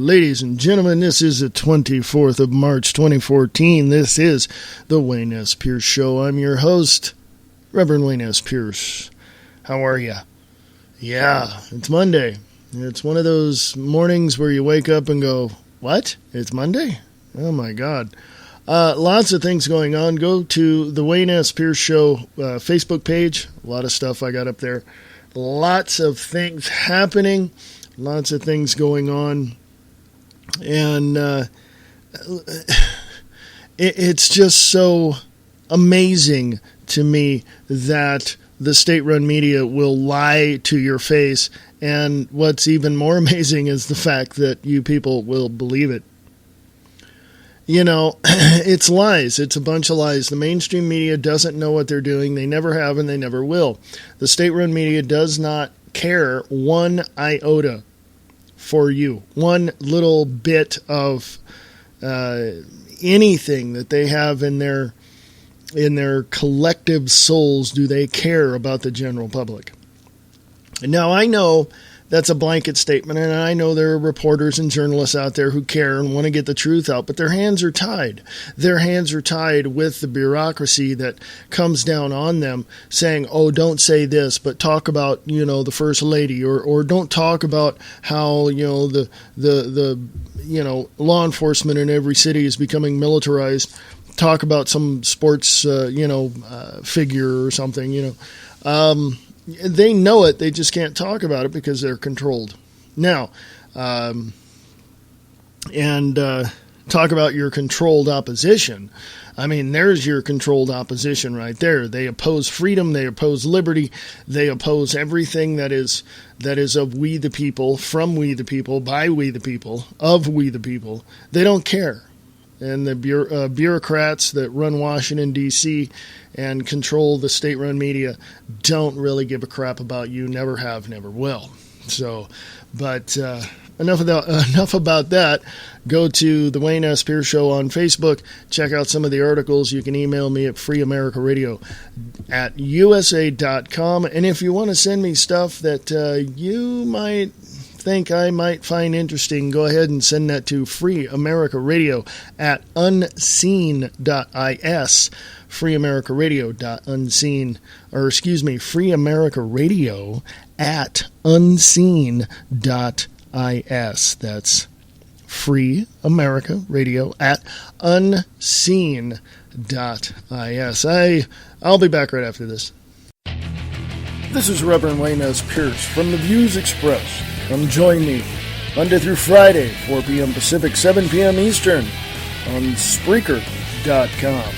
ladies and gentlemen. This is the 24th of March, 2014. This is the Wayne S. Pierce Show. I'm your host, Reverend Wayne S. Pierce. How are you? Yeah, it's Monday. It's one of those mornings where you wake up and go, what? It's Monday? Oh, my God. Lots of things going on. Go to the Wayne S. Pierce Show Facebook page. A lot of stuff I got up there. Lots of things happening. Lots of things going on. And it's just so amazing to me that the state-run media will lie to your face. And what's even more amazing is the fact that you people will believe it. You know, it's lies. It's a bunch of lies. The mainstream media doesn't know what they're doing. They never have and they never will. The state-run media does not care one iota for you. One little bit of anything that they have in their collective souls do they care about the general public. Now, I know that's a blanket statement, and I know there are reporters and journalists out there who care and want to get the truth out, but their hands are tied. Their hands are tied with the bureaucracy that comes down on them saying, oh, don't say this, but talk about, the First Lady, or don't talk about how, the law enforcement in every city is becoming militarized. Talk about some sports, figure or something, They know it. They just can't talk about it because they're controlled. Now, talk about your controlled opposition. I mean, there's your controlled opposition right there. They oppose freedom. They oppose liberty. They oppose everything that is of we the people, from we the people, by we the people, of we the people. They don't care. And the bureaucrats that run Washington, D.C. and control the state-run media don't really give a crap about you, never have, never will. So, but enough about that. Go to the Wayne S. Pierce Show on Facebook. Check out some of the articles. You can email me at freeamericaradio@usa.com. And if you want to send me stuff that you might think I might find interesting, go ahead and send that to freeamericaradio@unseen.is, freeamericaradio.unseen.is. That's freeamericaradio@unseen.is. I'll be back right after this. This is Reverend Wayne S. Pierce from the Views Express. Come join me Monday through Friday, 4 p.m. Pacific, 7 p.m. Eastern on Spreaker.com.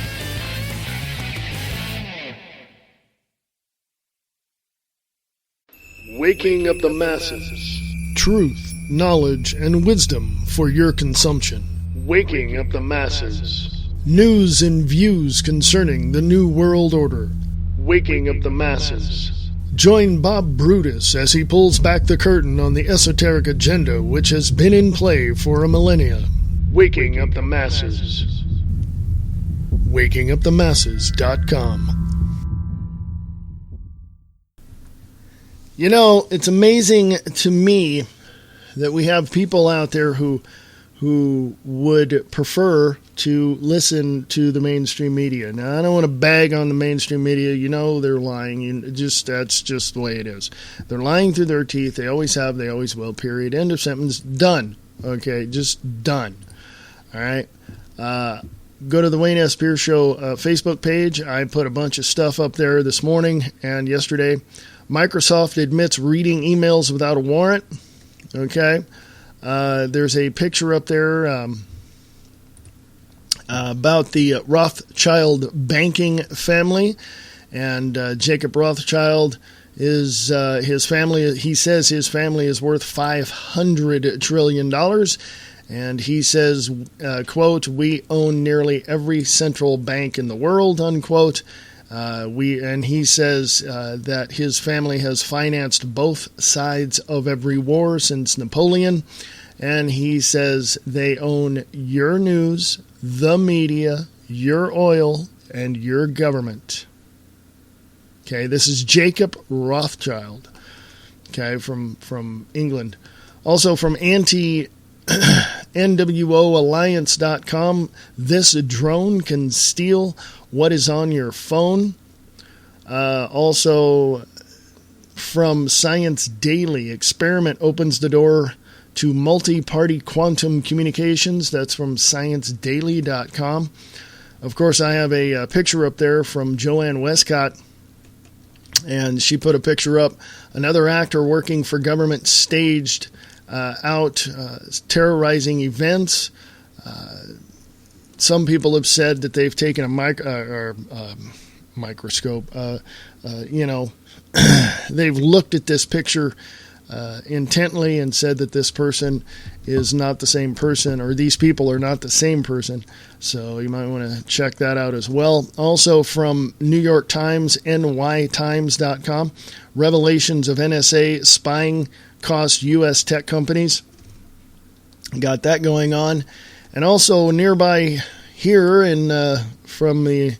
Waking up the masses. Truth, knowledge, and wisdom for your consumption. Waking up the masses. News and views concerning the New World Order. Waking up the masses. Join Bob Brutus as he pulls back the curtain on the esoteric agenda which has been in play for a millennia. Waking up the masses. WakingUpTheMasses.com. It's amazing to me that we have people out there who would prefer to listen to the mainstream media. Now, I don't want to bag on the mainstream media. They're lying. That's just the way it is. They're lying through their teeth. They always have. They always will, period. End of sentence. Done. Okay, just done. All right? Go to the Wayne S. Pierce Show Facebook page. I put a bunch of stuff up there this morning and yesterday. Microsoft admits reading emails without a warrant. Okay? There's a picture up there about the Rothschild banking family, and Jacob Rothschild is his family. He says his family is worth $500 trillion, and he says, quote, "We own nearly every central bank in the world," unquote. And he says that his family has financed both sides of every war since Napoleon. And he says they own your news, the media, your oil, and your government. Okay, this is Jacob Rothschild, okay, from England. Also from NWOalliance.com. This drone can steal what is on your phone. Also, from Science Daily, experiment opens the door to multi-party quantum communications. That's from ScienceDaily.com. Of course, I have a picture up there from Joanne Westcott, and she put a picture up. Another actor working for government staged out terrorizing events. Some people have said that they've taken a microscope. They've looked at this picture intently and said that this person is not the same person, or these people are not the same person. So you might want to check that out as well. Also from New York Times, nytimes.com, revelations of NSA spying cost U.S. tech companies. Got that going on. And also nearby here from the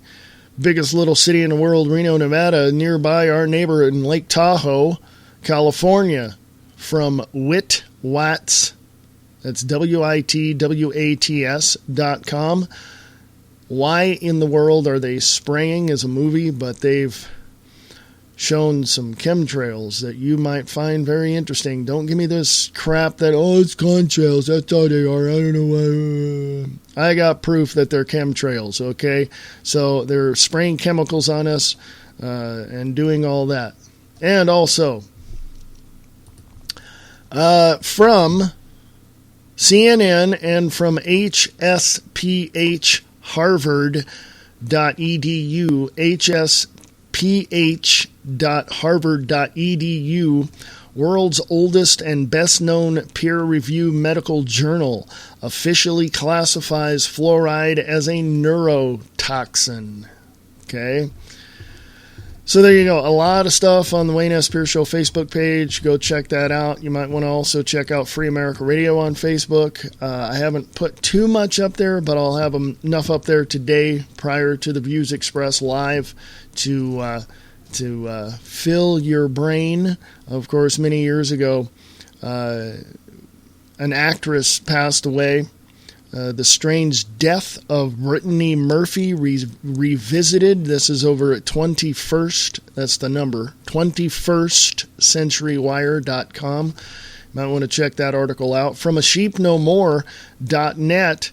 biggest little city in the world, Reno, Nevada, nearby our neighbor in Lake Tahoe, California, from WitWats, that's WITWATS.com. Why in the world are they spraying is a movie, but they've shown some chemtrails that you might find very interesting. Don't give me this crap that, it's contrails, that's all they are, I don't know why. I got proof that they're chemtrails, okay? So they're spraying chemicals on us and doing all that. And also, from CNN and from hsphharvard.edu, hsPH.harvard.edu, world's oldest and best-known peer-reviewed medical journal, officially classifies fluoride as a neurotoxin. Okay? So there you go. A lot of stuff on the Wayne S. Pierce Show Facebook page. Go check that out. You might want to also check out Free America Radio on Facebook. I haven't put too much up there, but I'll have enough up there today prior to the Views Express Live to fill your brain. Of course, many years ago, an actress passed away. The Strange Death of Brittany Murphy revisited. This is over at 21st. That's the number. 21stcenturywire.com. Might want to check that article out. From asheepnomore.net.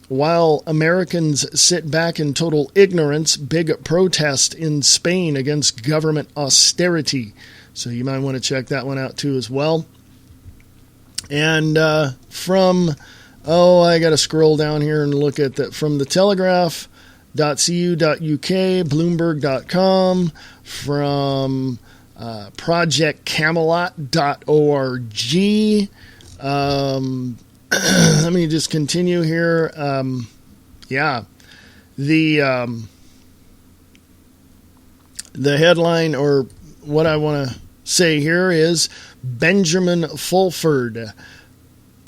While Americans sit back in total ignorance, big protest in Spain against government austerity. So you might want to check that one out too as well. And from... I got to scroll down here and look at that. From the Telegraph.cu.uk, Bloomberg.com, from ProjectCamelot.org. Let me just continue here. The headline, or what I want to say here, is Benjamin Fulford.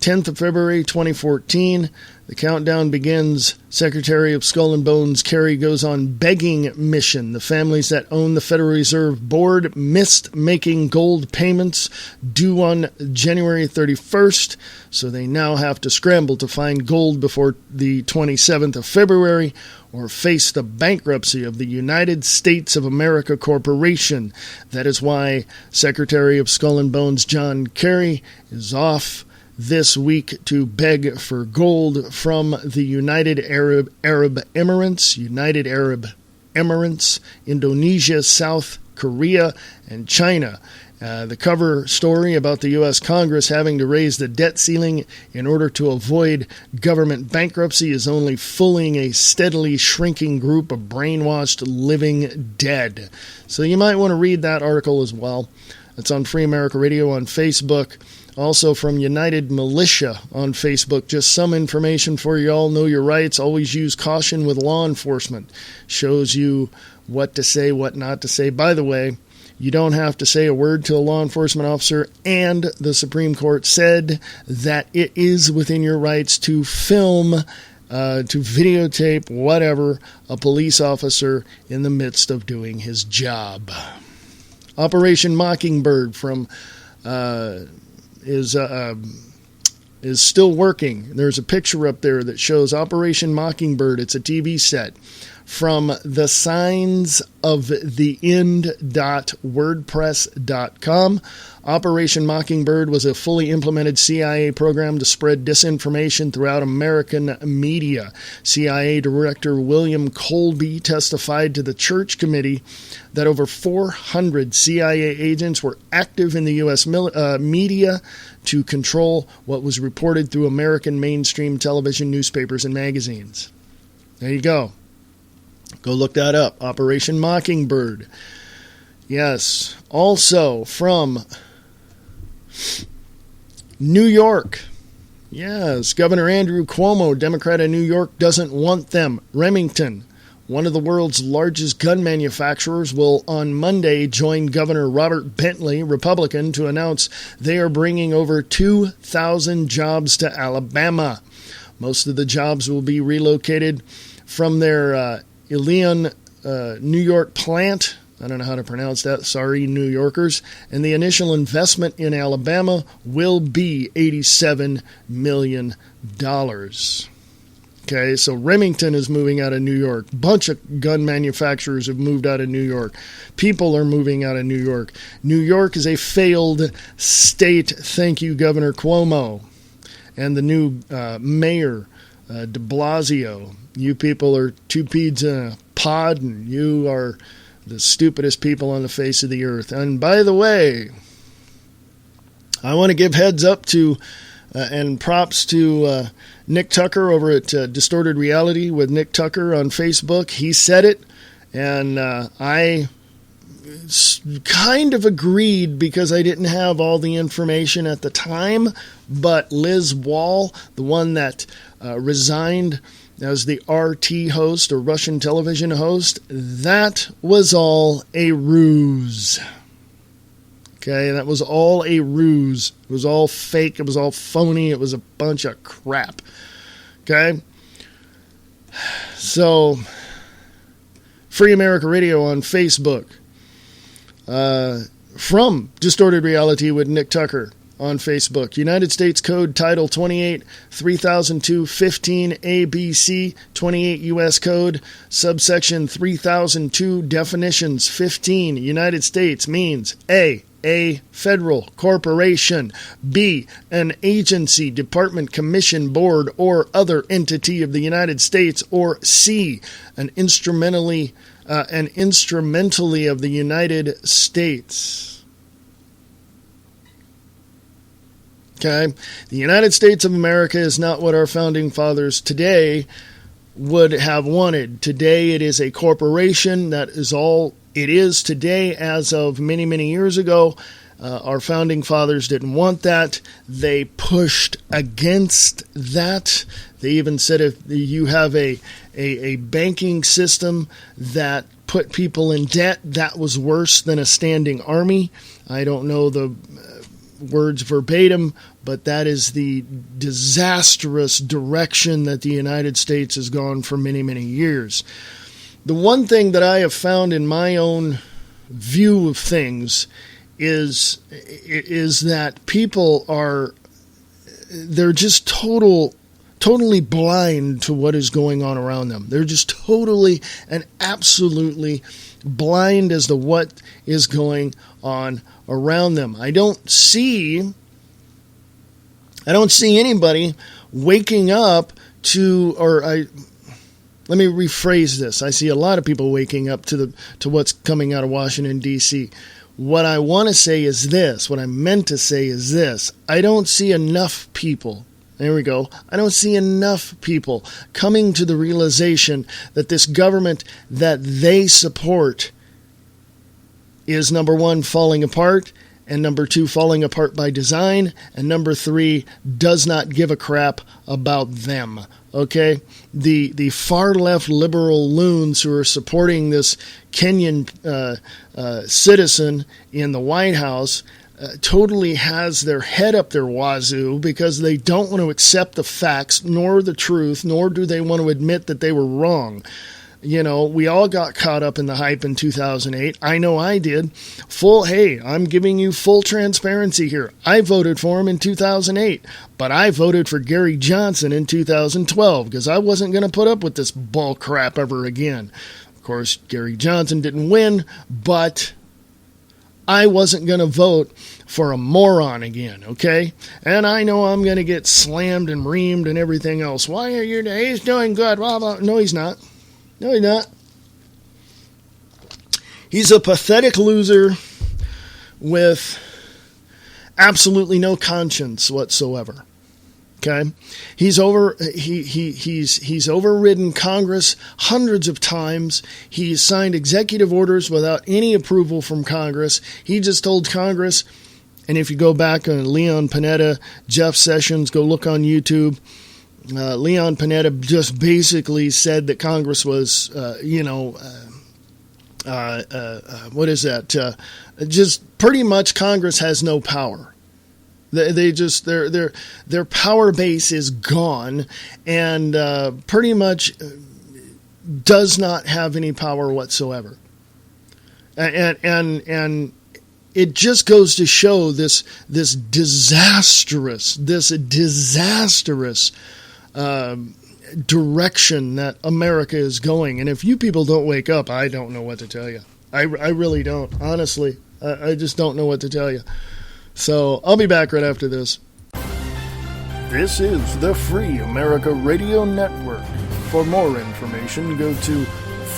10th of February 2014, the countdown begins. Secretary of Skull and Bones Kerry goes on begging mission. The families that own the Federal Reserve Board missed making gold payments due on January 31st, so they now have to scramble to find gold before the 27th of February or face the bankruptcy of the United States of America Corporation. That is why Secretary of Skull and Bones John Kerry is off this week to beg for gold from the United Arab Emirates, Indonesia, South Korea, and China. The cover story about the U.S. Congress having to raise the debt ceiling in order to avoid government bankruptcy is only fooling a steadily shrinking group of brainwashed living dead. So you might want to read that article as well. It's on Free America Radio on Facebook. Also from United Militia on Facebook. Just some information for you all. Know your rights. Always use caution with law enforcement. Shows you what to say, what not to say. By the way, you don't have to say a word to a law enforcement officer, and the Supreme Court said that it is within your rights to film, to videotape, whatever, a police officer in the midst of doing his job. Operation Mockingbird from... is is still working. There's a picture up there that shows Operation Mockingbird. It's a TV set from thesignsoftheend.wordpress.com. Operation Mockingbird was a fully implemented CIA program to spread disinformation throughout American media. CIA Director William Colby testified to the Church Committee that over 400 CIA agents were active in the U.S. media to control what was reported through American mainstream television, newspapers, and magazines. There you go. Go look that up. Operation Mockingbird. Yes. Also from New York. Yes. Governor Andrew Cuomo, Democrat of New York, doesn't want them. Remington, one of the world's largest gun manufacturers, will on Monday join Governor Robert Bentley, Republican, to announce they are bringing over 2,000 jobs to Alabama. Most of the jobs will be relocated from their Ilion, New York plant. I don't know how to pronounce that. Sorry, New Yorkers. And the initial investment in Alabama will be $87 million. Okay, so Remington is moving out of New York. Bunch of gun manufacturers have moved out of New York. People are moving out of New York. New York is a failed state. Thank you, Governor Cuomo. And the new mayor, de Blasio. You people are two peas in a pod, and you are the stupidest people on the face of the earth. And by the way, I want to give heads up to and props to Nick Tucker over at Distorted Reality with Nick Tucker on Facebook. He said it, and I kind of agreed because I didn't have all the information at the time, but Liz Wall, the one that resigned as the RT host, or Russian television host, that was all a ruse. Okay, that was all a ruse. It was all fake. It was all phony. It was a bunch of crap. Okay? So, Free America Radio on Facebook. From Distorted Reality with Nick Tucker on Facebook. United States Code Title 28, 3002, 15 ABC, 28 U.S. Code, subsection 3002, definitions 15. United States means A federal corporation, B, an agency, department, commission, board, or other entity of the United States, or C, an instrumentally of the United States. Okay, the United States of America is not what our founding fathers today would have wanted. Today it is a corporation. That is all it is today. As of many, many years ago, our founding fathers didn't want that. They pushed against that. They even said if you have a banking system that put people in debt, that was worse than a standing army. I don't know the words verbatim, but that is the disastrous direction that the United States has gone for many, many years. The one thing that I have found in my own view of things is that people they're just totally blind to what is going on around them. They're just totally and absolutely blind as to what is going on around them. I don't see anybody waking up to, let me rephrase this. I see a lot of people waking up to what's coming out of Washington, D.C. What I want to say is this. What I meant to say is this. I don't see enough people. There we go. I don't see enough people coming to the realization that this government that they support is, number one, falling apart, and number two, falling apart by design, and number three, does not give a crap about them. Okay? The far-left liberal loons who are supporting this Kenyan citizen in the White House totally has their head up their wazoo because they don't want to accept the facts nor the truth, nor do they want to admit that they were wrong. We all got caught up in the hype in 2008. I know I did. Hey, I'm giving you full transparency here. I voted for him in 2008, but I voted for Gary Johnson in 2012 because I wasn't going to put up with this bull crap ever again. Of course, Gary Johnson didn't win, but I wasn't going to vote for a moron again, okay? And I know I'm going to get slammed and reamed and everything else. Why are you... He's doing good, blah, blah. No, he's not. No, he's not. He's a pathetic loser with absolutely no conscience whatsoever. Okay, he's overridden Congress hundreds of times. He's signed executive orders without any approval from Congress. He just told Congress, and if you go back on Leon Panetta, Jeff Sessions, go look on YouTube. Leon Panetta just basically said that Congress was, what is that? Just pretty much Congress has no power. Their power base is gone, and pretty much does not have any power whatsoever. And it just goes to show this disastrous direction that America is going. And if you people don't wake up, I don't know what to tell you. I really don't. Honestly, I just don't know what to tell you. So I'll be back right after this. This is the Free America Radio Network. For more information, go to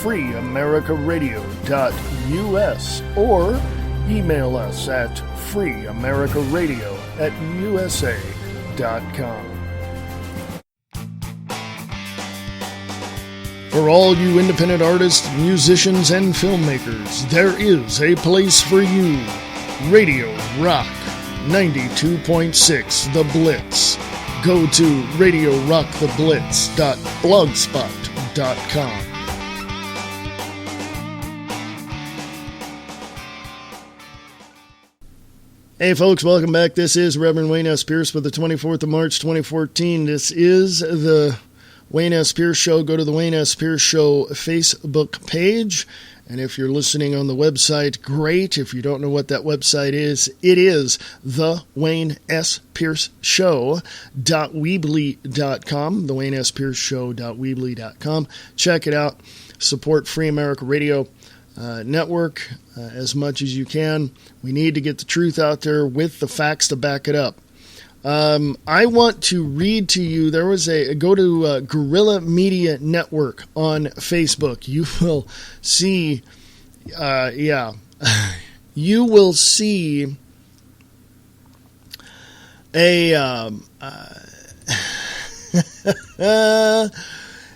freeamericaradio.us or email us at freeamericaradio@usa.com. For all you independent artists, musicians, and filmmakers, there is a place for you. Radio Rock 92.6 The Blitz. Go to radiorocktheblitz.blogspot.com. Hey folks, welcome back. This is Reverend Wayne S. Pierce with the 24th of March 2014. This is the Wayne S. Pierce Show. Go to the Wayne S. Pierce Show Facebook page. And if you're listening on the website, great. If you don't know what that website is, it is the Wayne S. Pierce Show.weebly.com, the Wayne S. Pierce Show.weebly.com. Check it out. Support Free America Radio Network as much as you can. We need to get the truth out there with the facts to back it up. I want to read to you, go to Guerrilla Media Network on Facebook. You will see, you will see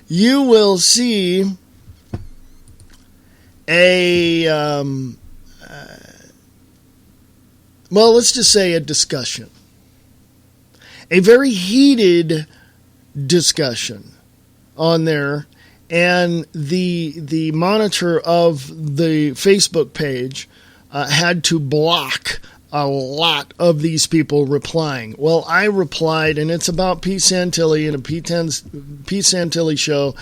you will see well, let's just say a discussion. A very heated discussion on there, and the monitor of the Facebook page had to block a lot of these people replying. Well, I replied, and it's about Pete Santilli and a Pete Santilli show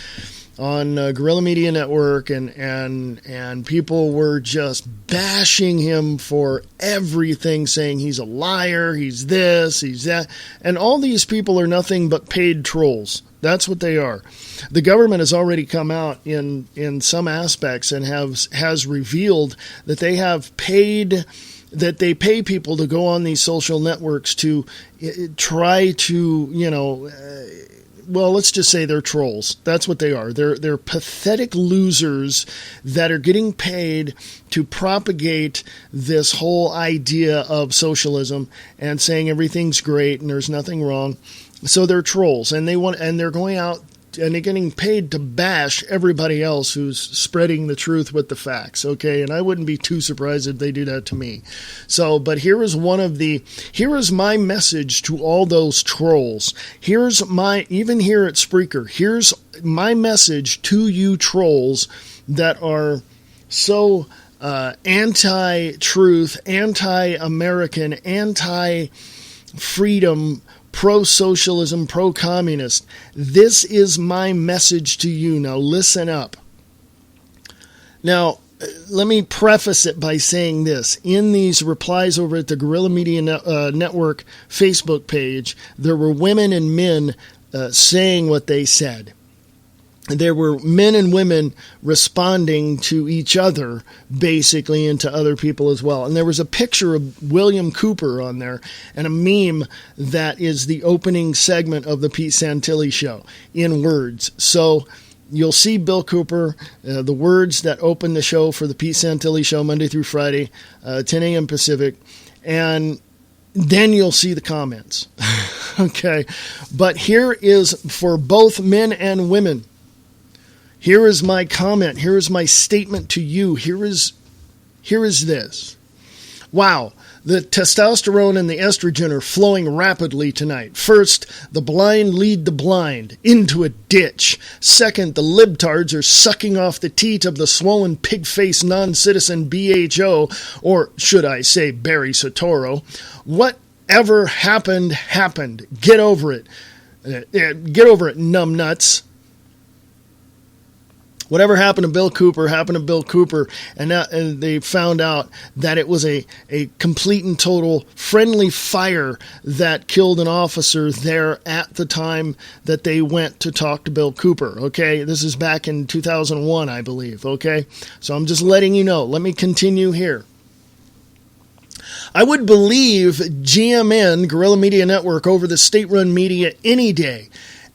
on Guerrilla Media Network, and people were just bashing him for everything, saying he's a liar, he's this, he's that, and all these people are nothing but paid trolls. That's what they are. The government has already come out in some aspects and has revealed that they have paid, that they pay people to go on these social networks to try to, well, let's just say they're trolls. That's what they are. They're pathetic losers that are getting paid to propagate this whole idea of socialism and saying everything's great and there's nothing wrong. So they're trolls, and they're going out and they're getting paid to bash everybody else who's spreading the truth with the facts, okay? And I wouldn't be too surprised if they do that to me. So, but here is my message to all those trolls. Even here at Spreaker, here's my message to you trolls that are so anti-truth, anti-American, anti-freedom, pro-socialism, pro-communist. This is my message to you. Now listen up. Now, let me preface it by saying this. In these replies over at the Guerrilla Media Network Facebook page, there were women and men saying what they said. There were men and women responding to each other, basically, and to other people as well. And there was a picture of William Cooper on there and a meme that is the opening segment of the Pete Santilli show in words. So you'll see Bill Cooper, the words that open the show for the Pete Santilli show Monday through Friday, 10 a.m. Pacific, and then you'll see the comments. Okay, but here is for both men and women. Here is my comment. Here is my statement to you. Here is this. Wow, the testosterone and the estrogen are flowing rapidly tonight. First, the blind lead the blind into a ditch. Second, the libtards are sucking off the teat of the swollen pig-faced non-citizen BHO, or should I say Barry Soetoro. Whatever happened, happened. Get over it. Get over it, numbnuts. Whatever happened to Bill Cooper happened to Bill Cooper, and they found out that it was a complete and total friendly fire that killed an officer there at the time that they went to talk to Bill Cooper, okay? This is back in 2001, I believe, okay? So I'm just letting you know. Let me continue here. I would believe GMN, Guerrilla Media Network, over the state-run media any day,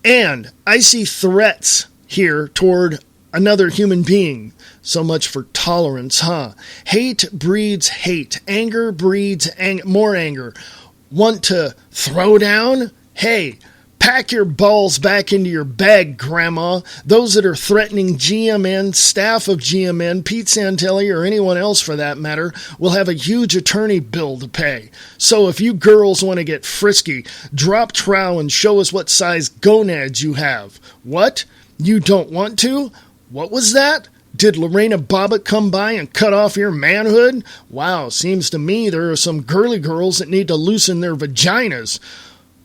and I see threats here toward another human being. So much for tolerance, huh? Hate breeds hate. Anger breeds more anger. Want to throw down? Hey, pack your balls back into your bag, Grandma. Those that are threatening GMN, staff of GMN, Pete Santilli, or anyone else for that matter, will have a huge attorney bill to pay. So if you girls want to get frisky, drop trowel and show us what size gonads you have. What? You don't want to? What was that? Did Lorena Bobbitt come by and cut off your manhood? Wow, seems to me there are some girly girls that need to loosen their vaginas.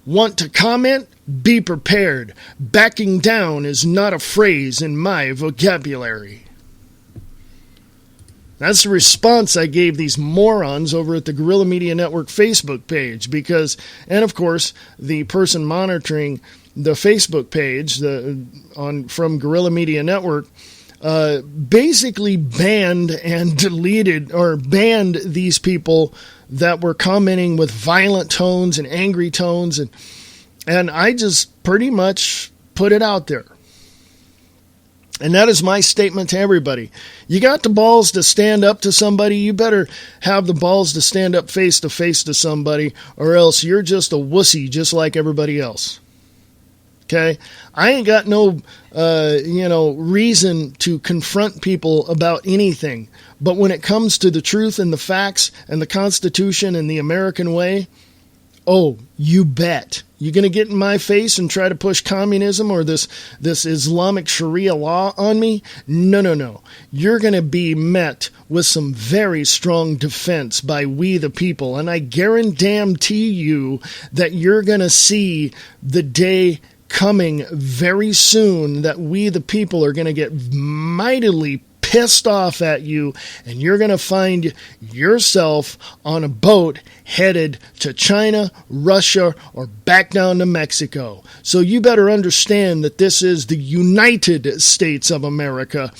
Want to comment? Be prepared. Backing down is not a phrase in my vocabulary. That's the response I gave these morons over at the Guerrilla Media Network Facebook page because, and of course, the person monitoring the Facebook page from Guerrilla Media Network basically banned and deleted or banned these people that were commenting with violent tones and angry tones, and I just pretty much put it out there. And that is my statement to everybody. You got the balls to stand up to somebody, you better have the balls to stand up face to face to somebody, or else you're just a wussy just like everybody else. Okay, I ain't got no, reason to confront people about anything. But when it comes to the truth and the facts and the Constitution and the American way, oh, you bet. You going to get in my face and try to push communism or this Islamic Sharia law on me? No. You're going to be met with some very strong defense by we the people. And I guarantee you that you're going to see the day coming very soon that we the people are going to get mightily pissed off at you, and you're going to find yourself on a boat headed to China, Russia, or back down to Mexico. So you better understand that this is the United States of America,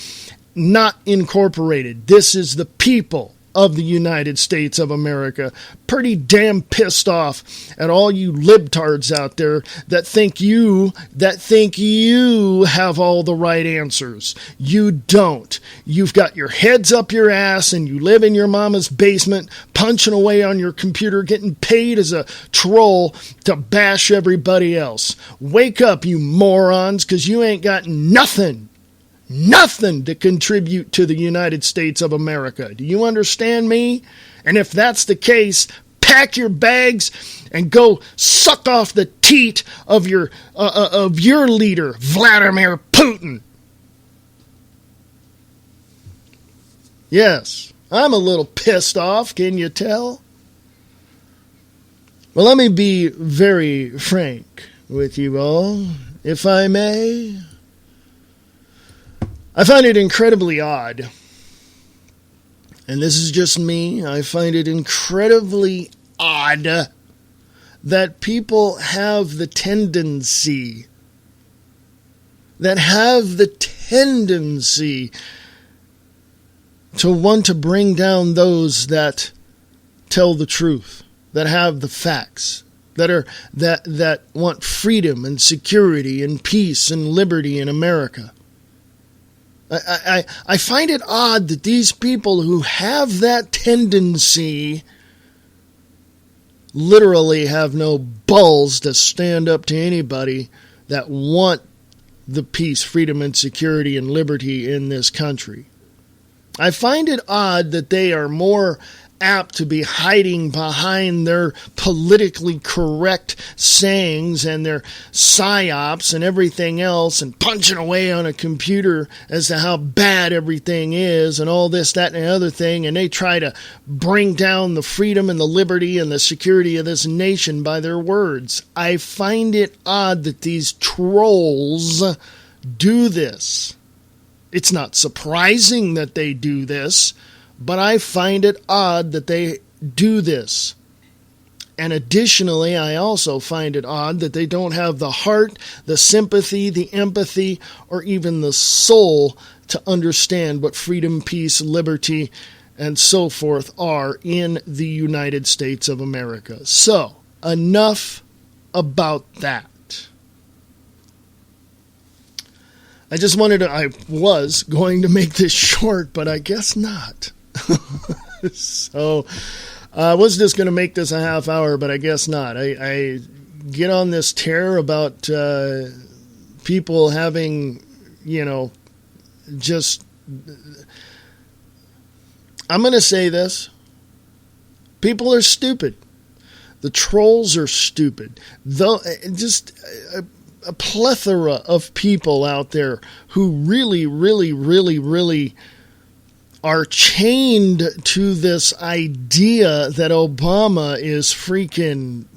not incorporated. This is the people of the United States of America. Pretty damn pissed off at all you libtards out there that think you have all the right answers. You don't. You've got your heads up your ass and you live in your mama's basement punching away on your computer getting paid as a troll to bash everybody else. Wake up, you morons, because you ain't got nothing to contribute to the United States of America. Do you understand me? And if that's the case, pack your bags and go suck off the teat of your leader, Vladimir Putin. Yes, I'm a little pissed off, can you tell? Well, let me be very frank with you all, if I may. I find it incredibly odd and this is just me, I find it incredibly odd that people have the tendency to want to bring down those that tell the truth, that have the facts, that want freedom and security and peace and liberty in America. I find it odd that these people who have that tendency literally have no balls to stand up to anybody that want the peace, freedom, and security and liberty in this country. I find it odd that they are more apt to be hiding behind their politically correct sayings and their psyops and everything else and punching away on a computer as to how bad everything is and all this, that, and the other thing, and they try to bring down the freedom and the liberty and the security of this nation by their words. I find it odd that these trolls do this. It's not surprising that they do this, but I find it odd that they do this. And additionally, I also find it odd that they don't have the heart, the sympathy, the empathy, or even the soul to understand what freedom, peace, liberty, and so forth are in the United States of America. So, enough about that. I was going to make this short, but I guess not. So, I was just going to make this a half hour, but I guess not. I get on this tear about people having, just... I'm going to say this. People are stupid. The trolls are stupid. Though, just a plethora of people out there who really, really, really, really are chained to this idea that Obama is freaking,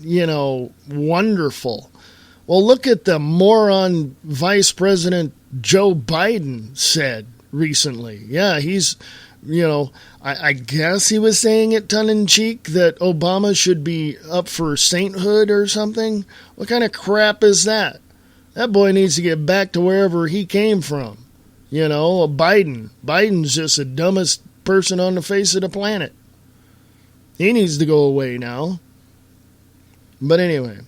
wonderful. Well, look at the moron Vice President Joe Biden said recently. Yeah, he's, I guess he was saying it tongue-in-cheek that Obama should be up for sainthood or something. What kind of crap is that? That boy needs to get back to wherever he came from. Biden's just the dumbest person on the face of the planet. He needs to go away now. But anyway.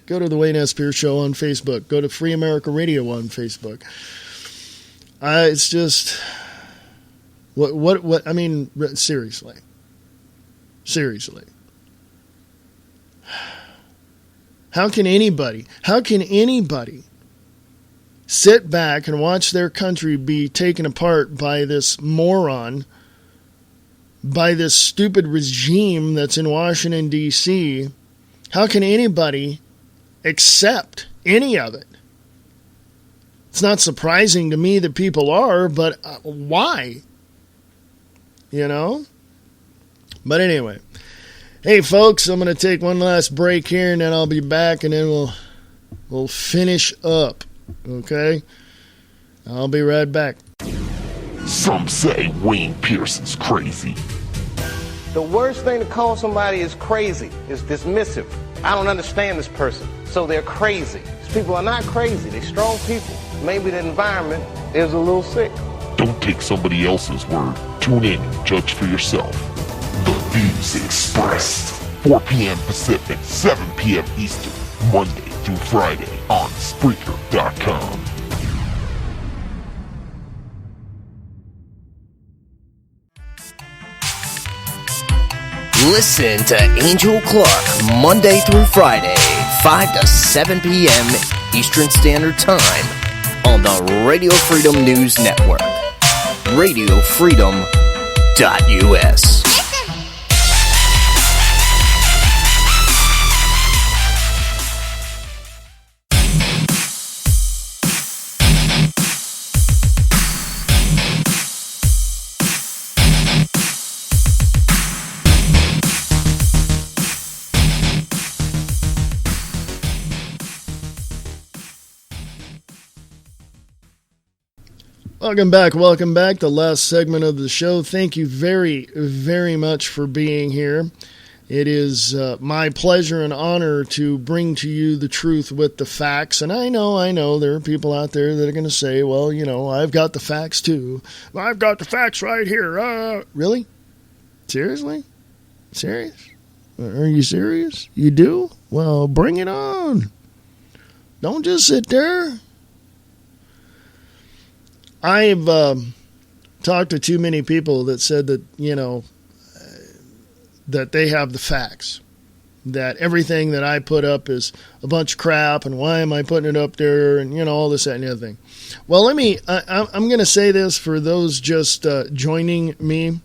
Go to the Wayne S. Pierce Show on Facebook. Go to Free America Radio on Facebook. It's just... What, I mean, seriously. Seriously. How can anybody sit back and watch their country be taken apart by this moron, by this stupid regime that's in Washington, D.C.? How can anybody accept any of it? It's not surprising to me that people are, but why? But anyway. Hey, folks, I'm going to take one last break here, and then I'll be back, and then we'll finish up, okay? I'll be right back. Some say Wayne Pierce is crazy. The worst thing to call somebody is crazy is dismissive. I don't understand this person, so they're crazy. These people are not crazy. They're strong people. Maybe the environment is a little sick. Don't take somebody else's word. Tune in and judge for yourself. The views expressed. 4 p.m. Pacific, 7 p.m. Eastern, Monday through Friday on Spreaker.com. Listen to Angel Clark Monday through Friday, 5 to 7 p.m. Eastern Standard Time on the Radio Freedom News Network. RadioFreedom.us. Welcome back. The last segment of the show. Thank you very, very much for being here. It is my pleasure and honor to bring to you the truth with the facts. And I know there are people out there that are going to say, well, I've got the facts too. I've got the facts right here. Really? Seriously? Serious? Are you serious? You do? Well, bring it on. Don't just sit there. I've talked to too many people that said that, that they have the facts, that everything that I put up is a bunch of crap, and why am I putting it up there, and, all this, that, and the other thing. Well, I'm going to say this for those just joining me.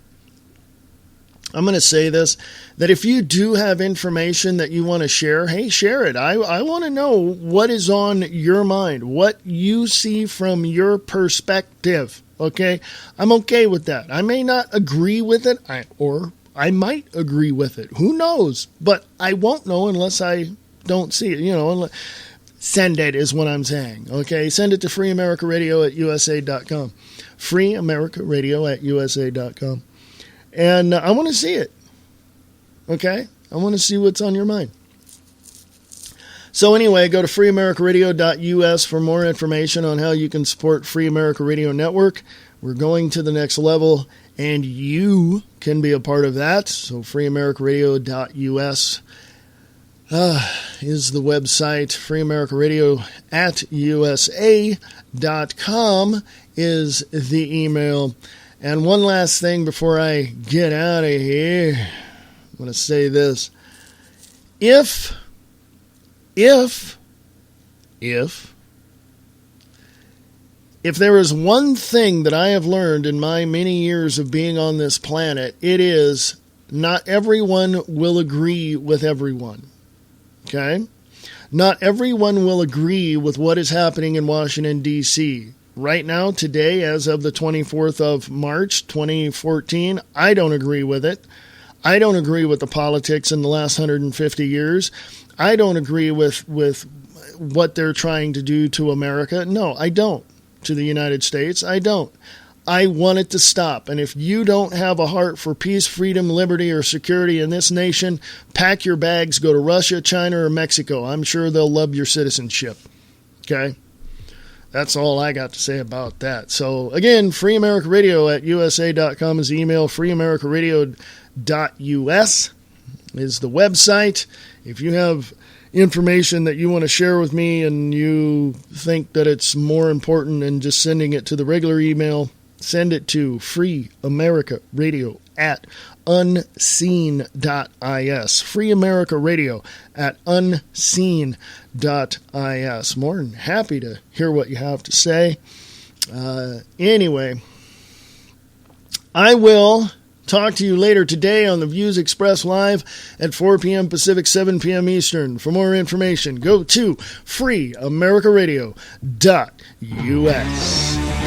I'm going to say this, that if you do have information that you want to share, hey, share it. I want to know what is on your mind, what you see from your perspective, okay? I'm okay with that. I may not agree with it, or I might agree with it. Who knows? But I won't know unless I don't see it, Send it is what I'm saying, okay? Send it to freeamericaradio@usa.com. freeamericaradio@usa.com. And I want to see it, okay? I want to see what's on your mind. So anyway, go to freeamericaradio.us for more information on how you can support Free America Radio Network. We're going to the next level, and you can be a part of that. So freeamericaradio.us is the website. freeamericaradio@usa.com is the email. And one last thing before I get out of here, I'm going to say this. If there is one thing that I have learned in my many years of being on this planet, it is not everyone will agree with everyone. Okay? Not everyone will agree with what is happening in Washington, D.C. Right now, today, as of the 24th of March, 2014, I don't agree with it. I don't agree with the politics in the last 150 years. I don't agree with what they're trying to do to America. No, I don't. To the United States, I don't. I want it to stop. And if you don't have a heart for peace, freedom, liberty, or security in this nation, pack your bags, go to Russia, China, or Mexico. I'm sure they'll love your citizenship. Okay? That's all I got to say about that. So, again, freeamericaradio@usa.com is the email. freeamericaradio.us is the website. If you have information that you want to share with me and you think that it's more important than just sending it to the regular email, send it to freeamericaradio@unseen.is. freeamericaradio@unseen.is. More than happy to hear what you have to say. Anyway, I will talk to you later today on the Views Express Live at 4 p.m. Pacific, 7 p.m. Eastern. For more information, go to freeamericaradio.us.